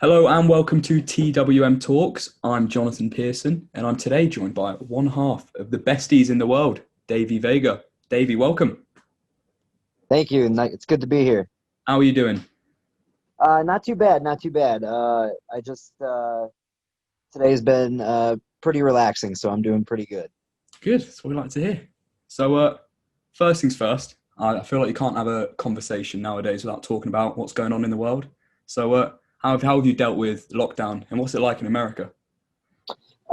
Hello and welcome to TWM Talks. I'm Jonathan Pearson and I'm today joined by one half of the besties in the world, Davey Vega. Davey, welcome. Thank you. It's good to be here. How are you doing? Not too bad, not too bad. Today's been pretty relaxing, so I'm doing pretty good. Good, that's what we like to hear. So, first things first, I feel like you can't have a conversation nowadays without talking about what's going on in the world. So, how have you dealt with lockdown and what's it like in America?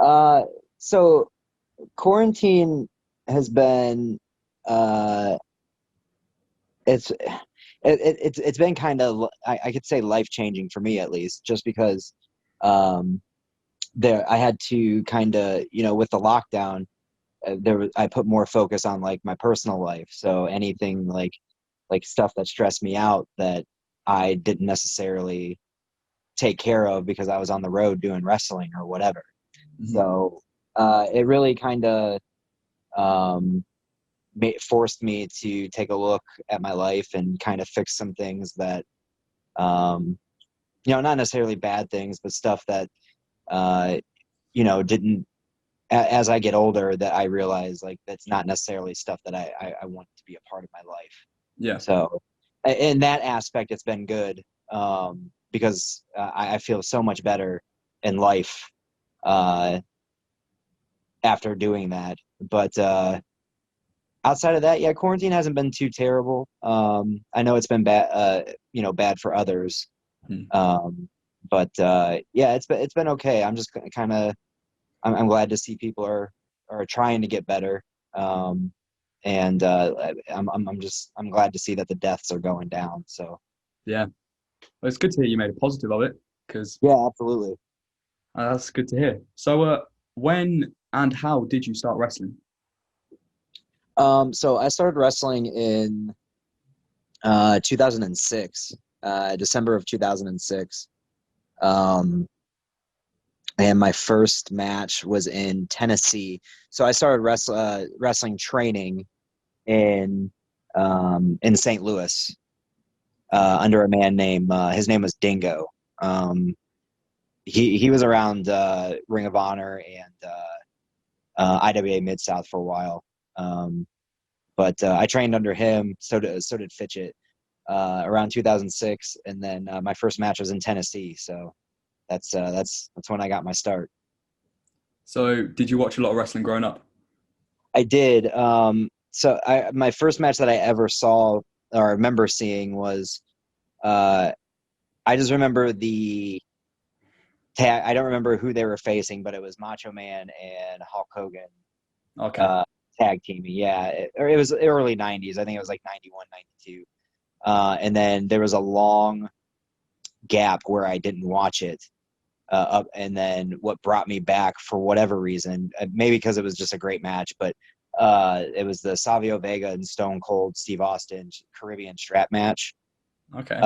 Uh, so quarantine has been uh, it's it's been kind of I could say life changing for me, at least, just because um, I had to kind of, with the lockdown, I put more focus on like my personal life. So anything like stuff that stressed me out that I didn't necessarily take care of because I was on the road doing wrestling or whatever. Mhm. So it really kind of um, forced me to take a look at my life and kind of fix some things that, um, not necessarily bad things, but stuff that, uh, didn't, as I get older, that I realize like that's not necessarily stuff that I want to be a part of my life. Yeah, So in that aspect, it's been good, because I feel so much better in life uh, after doing that. But outside of that, yeah, quarantine hasn't been too terrible. I know it's been bad, bad for others. Mhm. Um, but yeah, it's been okay. I'm just kind of I'm glad to see people are trying to get better. Um, and I'm glad to see that the deaths are going down. So Yeah. Well, it's good to hear you made a positive of it because yeah, absolutely. that's good to hear. So, when and how did you start wrestling? So I started wrestling in 2006, December of 2006. Um, and my first match was in Tennessee. So I started wrestling training in St. Louis, under a man named, his name was Dingo. Um, he was around Ring of Honor and IWA Mid South for a while. Um, but I trained under him. So did Fitchett, around 2006, and then my first match was in Tennessee. So that's when I got my start. So, did you watch a lot of wrestling growing up? I did. My first match that I ever saw or remember seeing was, uh, I just remember the tag. I don't remember who they were facing, but it was Macho Man and Hulk Hogan, Okay. uh, tag teaming. Yeah, or it was early '90s. I think it was like 91, 92. And then there was a long gap where I didn't watch it. Up, and then what brought me back for whatever reason, maybe because it was just a great match, but it was the Savio Vega and Stone Cold Steve Austin Caribbean strap match, Okay.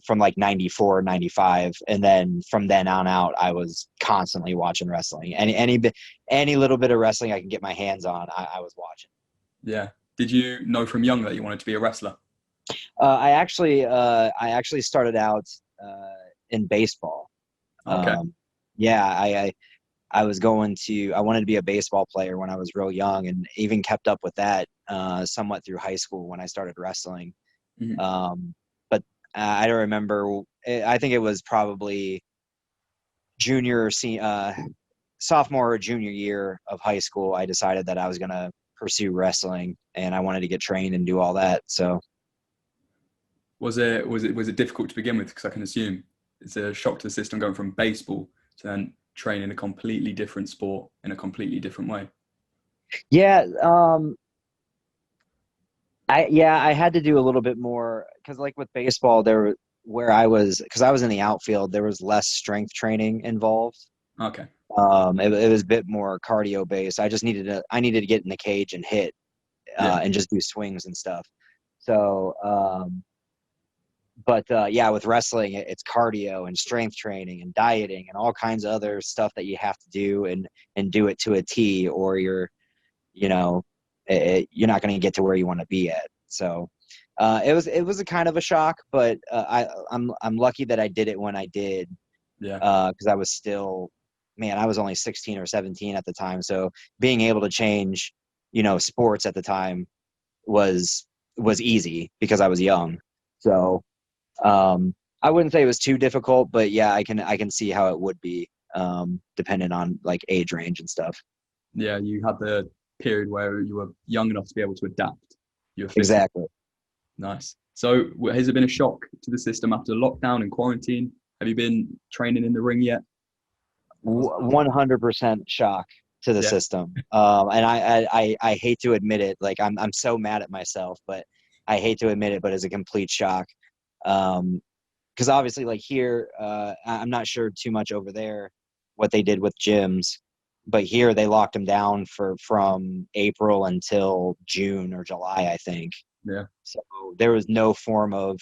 from like 94, 95. And then from then on out, I was constantly watching wrestling. Any little bit of wrestling I can get my hands on, I was watching. Yeah. Did you know from young that you wanted to be a wrestler? I actually started out in baseball. Okay. Um, yeah, I was I wanted to be a baseball player when I was real young, and even kept up with that somewhat through high school when I started wrestling. Mhm. Um, but I don't remember. I think it was probably sophomore or junior year of high school. I decided that I was gonna pursue wrestling, and I wanted to get trained and do all that. So Was it difficult to begin with? Because I can assume it's a shock to the system going from baseball to then training a completely different sport in a completely different way. yeah, I had to do a little bit more because, like with baseball, where I was, because I was in the outfield, there was less strength training involved. Okay. It was a bit more cardio based. I needed to get in the cage and hit, Yeah. and just do swings and stuff. So, but yeah, with wrestling, it's cardio and strength training and dieting and all kinds of other stuff that you have to do, and do it to a T, or you know, you're not going to get to where you want to be at. So it was a kind of a shock, but I'm lucky that I did it when I did, Yeah. because I was still, man, I was only 16 or 17 at the time. So being able to change, sports at the time was easy because I was young. So I wouldn't say it was too difficult, but yeah, I can see how it would be, depending on like age range and stuff. Yeah. You had the period where you were young enough to be able to adapt. You were fit. Exactly. Nice. So has it been a shock to the system after lockdown and quarantine? Have you been training in the ring yet? 100% shock to the Yeah. system. And I hate to admit it. Like I'm so mad at myself, but I hate to admit it, but it's a complete shock. Because obviously, like here, I'm not sure too much over there what they did with gyms, but here they locked them down from April until June or July, I think. Yeah. So there was no form of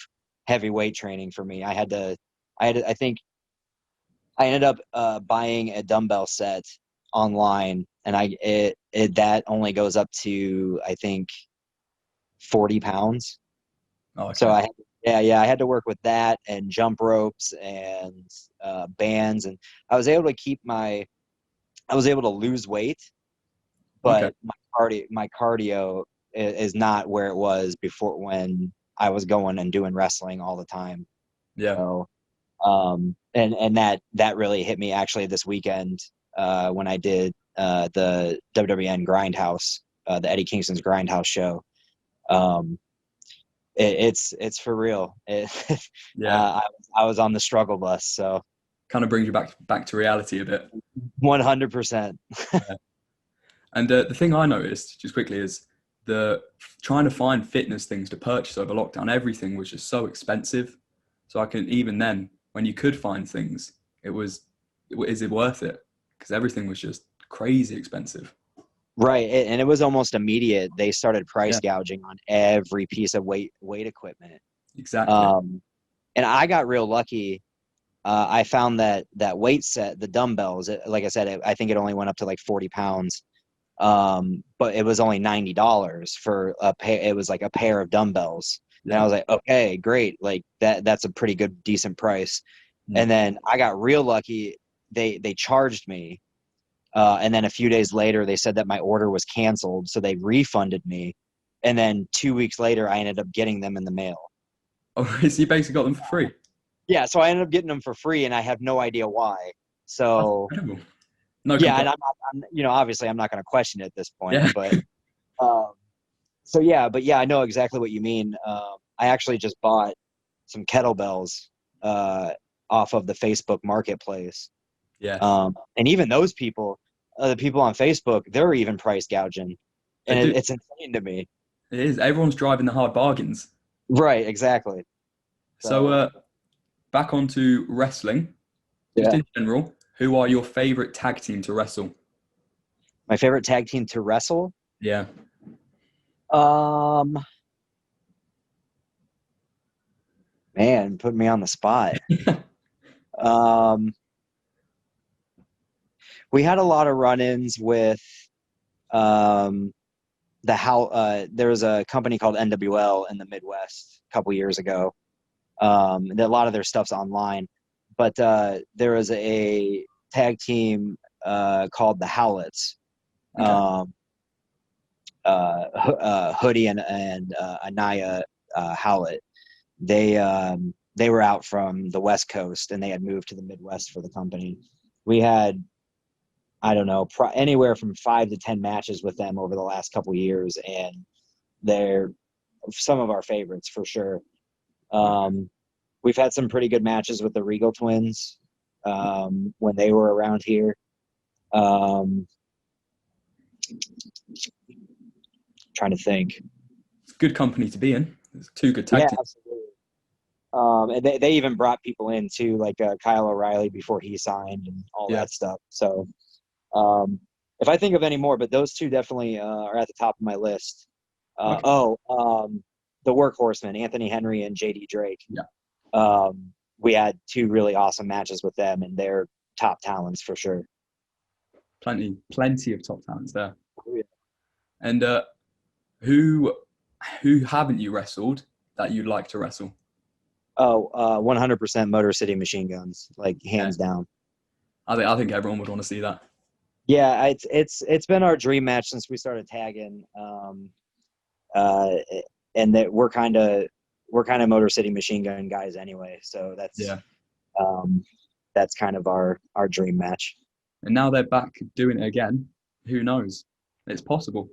heavyweight training for me. I think I ended up buying a dumbbell set online, and that only goes up to I think 40 pounds. Oh, So okay. I had to work with that and jump ropes and bands, and I was able to lose weight, Okay. but my cardio is not where it was before when I was going and doing wrestling all the time. Yeah. So and that really hit me actually this weekend when I did the WWN Grindhouse, the Eddie Kingston's Grindhouse show. Um, it's for real. Yeah. I was on the struggle bus, so Kind of brings you back to reality a bit. 100%. Yeah. And the thing I noticed just quickly is the trying to find fitness things to purchase over lockdown. Everything was just so expensive. So I can even then, when you could find things, is it worth it? Because everything was just crazy expensive. Right, and it was almost immediate. They started price Yeah, gouging on every piece of weight equipment. exactly. Um, and I got real lucky. I found that weight set, the dumbbells, like I said, I think it only went up to like 40 pounds. But it was only $90 for a pair. It was like a pair of dumbbells. And I Yeah. was like, okay, great. Like that's a pretty good, decent price. Mm. And then I got real lucky. They charged me. And then a few days later, they said that my order was canceled. So they refunded me. And then 2 weeks later, I ended up getting them in the mail. Oh, so you basically got them for free. Yeah. So I ended up getting them for free, and I have no idea why. That's So incredible. No yeah, and complaint. I'm not, obviously I'm not going to question it at this point, Yeah. but um, so yeah, but yeah, I know exactly what you mean. I actually just bought some kettlebells uh, off of the Facebook Marketplace, Yes. and even those people, the people on Facebook, they're even price gouging, They and do. it's insane to me. It is. Everyone's driving the hard bargains. Right, exactly. So So back onto wrestling. Just yeah, in general, who are your favorite tag team to wrestle? my favorite tag team to wrestle. Yeah. Um, Man, put me on the spot. Um, we had a lot of run-ins with um there was a company called NWL in the Midwest a couple years ago. A lot of their stuff's online, but there was a tag team called the Howlets. Okay. Um, Hoodie and Anaya Howlett. They were out from the West Coast and they had moved to the Midwest for the company. We had, I don't know, anywhere from 5 to 10 matches with them over the last couple years, and they're some of our favorites for sure. Um, we've had some pretty good matches with the Regal Twins when they were around here. Um, Trying to think. It's good company to be in. There's two good tag Yeah, teams. absolutely. And they even brought people in too, like Kyle O'Reilly before he signed and all Yeah. that stuff. So um, if I think of any more, but those two definitely are at the top of my list. Okay. The Workhorsemen, Anthony Henry and JD Drake. Yeah. We had two really awesome matches with them, and they're top talents for sure. Plenty of top talents there. Oh, yeah. And who who haven't you wrestled that you'd like to wrestle? Oh, 100% Motor City Machine Guns, like Yeah. hands down. I think everyone would want to see that. Yeah, it's been our dream match since we started tagging. Uh, and that we're kind of Motor City Machine Gun guys anyway. So Yeah. that's kind of our dream match. And now they're back doing it again. Who knows? It's possible.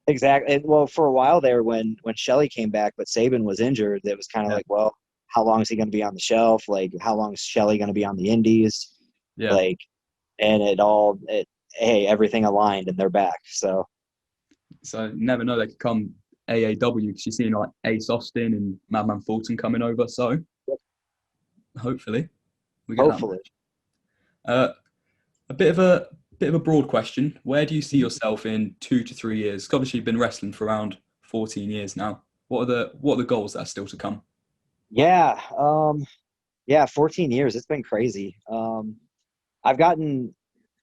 Exactly. Well, for a while there, when Shelley came back, but Saban was injured, it was kind of Yeah. like, well, how long is he going to be on the shelf? Like, how long is Shelley going to be on the Indies? Yeah. Like, and hey, everything aligned, and they're back. So So never know, they could come AAW because you've seen like Ace Austin and Madman Fulton coming over. So hopefully we get that hopefully, match. A bit of a broad question. Where do you see yourself in 2 to 3 years? Obviously, you've been wrestling for around 14 years now. What are the goals that are still to come? yeah, 14 years. It's been crazy. I've gotten,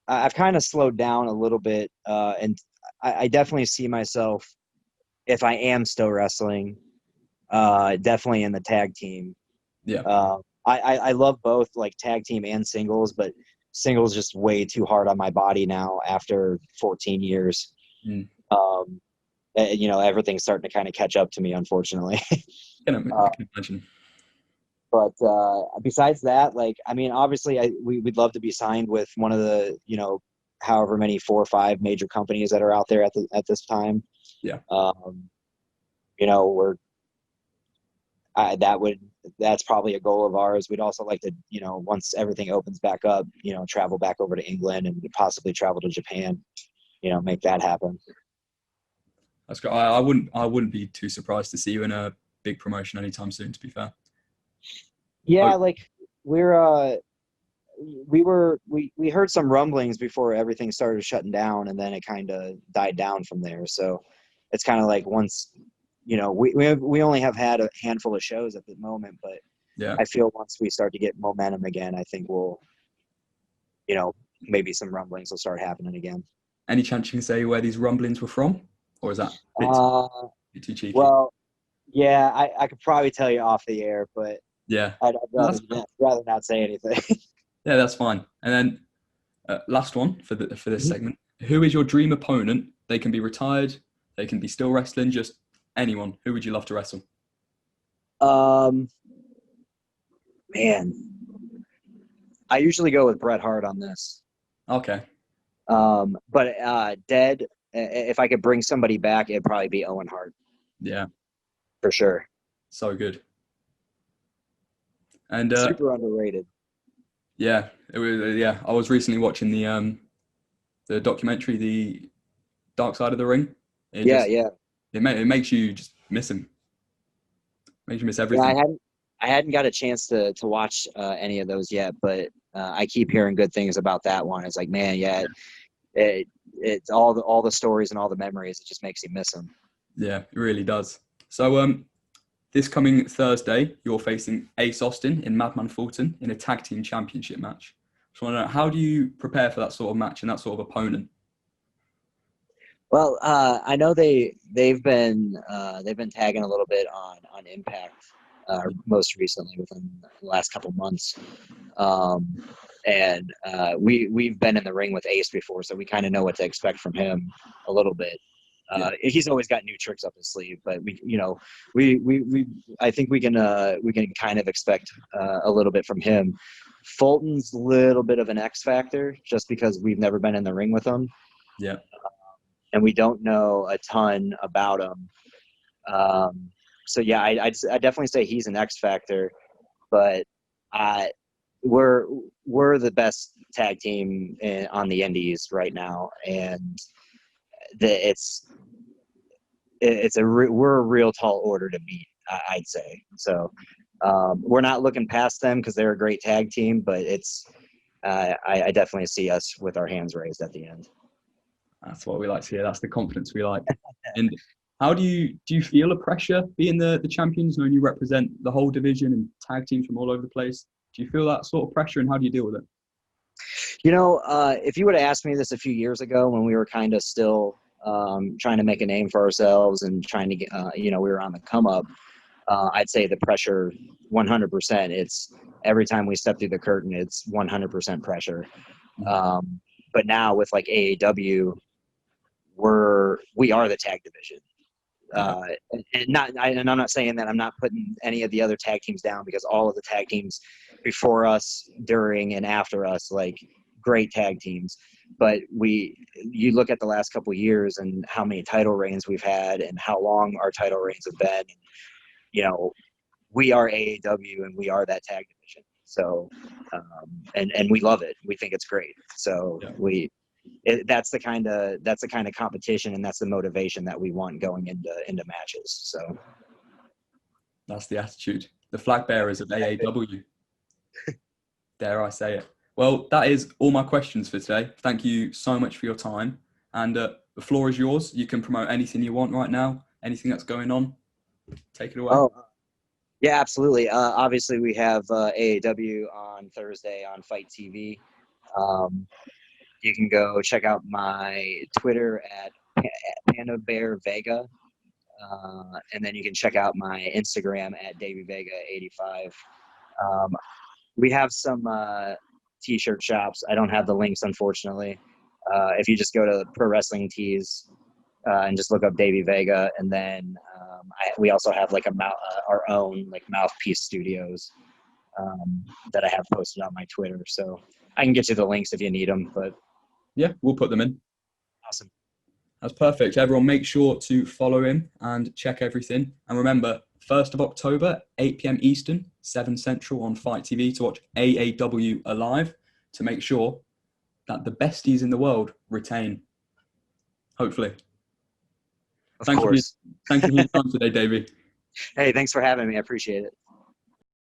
I've kind of slowed down a little bit, and I definitely see myself, if I am still wrestling, definitely in the tag team. Yeah. I love both, like tag team and singles, but singles just way too hard on my body now after 14 years. Mm. Everything's starting to kind of catch up to me, unfortunately. I can imagine. But besides that, like, I mean, obviously, we'd love to be signed with one of the, however many 4 or 5 major companies that are out there at this time. Yeah. We're that's probably a goal of ours. We'd also like to, once everything opens back up, travel back over to England and possibly travel to Japan, make that happen. That's great. I wouldn't be too surprised to see you in a big promotion anytime soon, to be fair. Yeah, like we heard some rumblings before everything started shutting down, and then it kind of died down from there. So it's kind of like once, we only have had a handful of shows at the moment, but Yeah. I feel once we start to get momentum again, I think we'll, maybe some rumblings will start happening again. Any chance you can say where these rumblings were from? Or is that a bit too cheeky? Well, yeah, I could probably tell you off the air, but Yeah. I'd No, rather not say anything. yeah, that's fine. And then last one for this segment. Who is your dream opponent? They can be retired. They can be still wrestling. Just anyone. Who would you love to wrestle? Man, I usually go with Bret Hart on this. Okay. But dead. If I could bring somebody back, it'd probably be Owen Hart. Yeah. For sure. So good. And super underrated. Yeah, it was. Yeah, I was recently watching the documentary, The Dark Side of the Ring. It makes you just miss him. Makes you miss everything. Yeah, I hadn't got a chance to watch any of those yet, but I keep hearing good things about that one. It's like, man, yeah, it's all the stories and all the memories. It just makes you miss them. Yeah, it really does. So this coming Thursday, you're facing Ace Austin in Madman Fulton in a tag team championship match. Just want to know, how do you prepare for that sort of match and that sort of opponent? Well, I know they've been tagging a little bit on Impact most recently within the last couple months, and we've been in the ring with Ace before, so we kind of know what to expect from him a little bit. He's always got new tricks up his sleeve, but I think we can kind of expect a little bit from him. Fulton's a little bit of an X factor just because we've never been in the ring with him. Yeah. And we don't know a ton about him. So yeah, I definitely say he's an X factor, but we're the best tag team on the Indies right now, and we're a real tall order to beat, I'd say. So we're not looking past them because they're a great tag team, but I definitely see us with our hands raised at the end. That's what we like to hear. That's the confidence we like. And how do you feel a pressure being the champions, knowing you represent the whole division and tag teams from all over the place? Do you feel that sort of pressure, and how do you deal with it? If you would have asked me this a few years ago when we were kind of still trying to make a name for ourselves and trying to get, we were on the come up, I'd say the pressure 100%. It's every time we step through the curtain, it's 100% pressure. But now with like AAW, we are the tag division. And I'm not saying that I'm not putting any of the other tag teams down, because all of the tag teams before us, during, and after us, like, great tag teams. But you look at the last couple of years and how many title reigns we've had and how long our title reigns have been. You know, we are AAW and we are that tag division. So, and we love it. We think it's great. So that's the kind of competition, and that's the motivation that we want going into matches. So that's the attitude. The flag bearers of AAW. Dare I say it? Well, that is all my questions for today. Thank you so much for your time, and the floor is yours. You can promote anything you want right now. Anything that's going on, take it away. Oh, yeah, absolutely. Obviously, we have AAW on Thursday on Fight TV. You can go check out my Twitter at Panda Bear Vega, and then you can check out my Instagram at Davey Vega 85. We have some t-shirt shops. I don't have the links, unfortunately. If you just go to Pro Wrestling Tees and just look up Davey Vega, and then we also have like our own like Mouthpiece Studios that I have posted on my Twitter. So I can get you the links if you need them. But yeah, we'll put them in. Awesome. That's perfect. Everyone, make sure to follow him and check everything. And remember, 1st of October, 8 p.m. Eastern, 7 Central on Fight TV to watch AAW Alive, to make sure that the besties in the world retain. Hopefully. Of course. Thank you for your time today, Davey. Hey, thanks for having me. I appreciate it.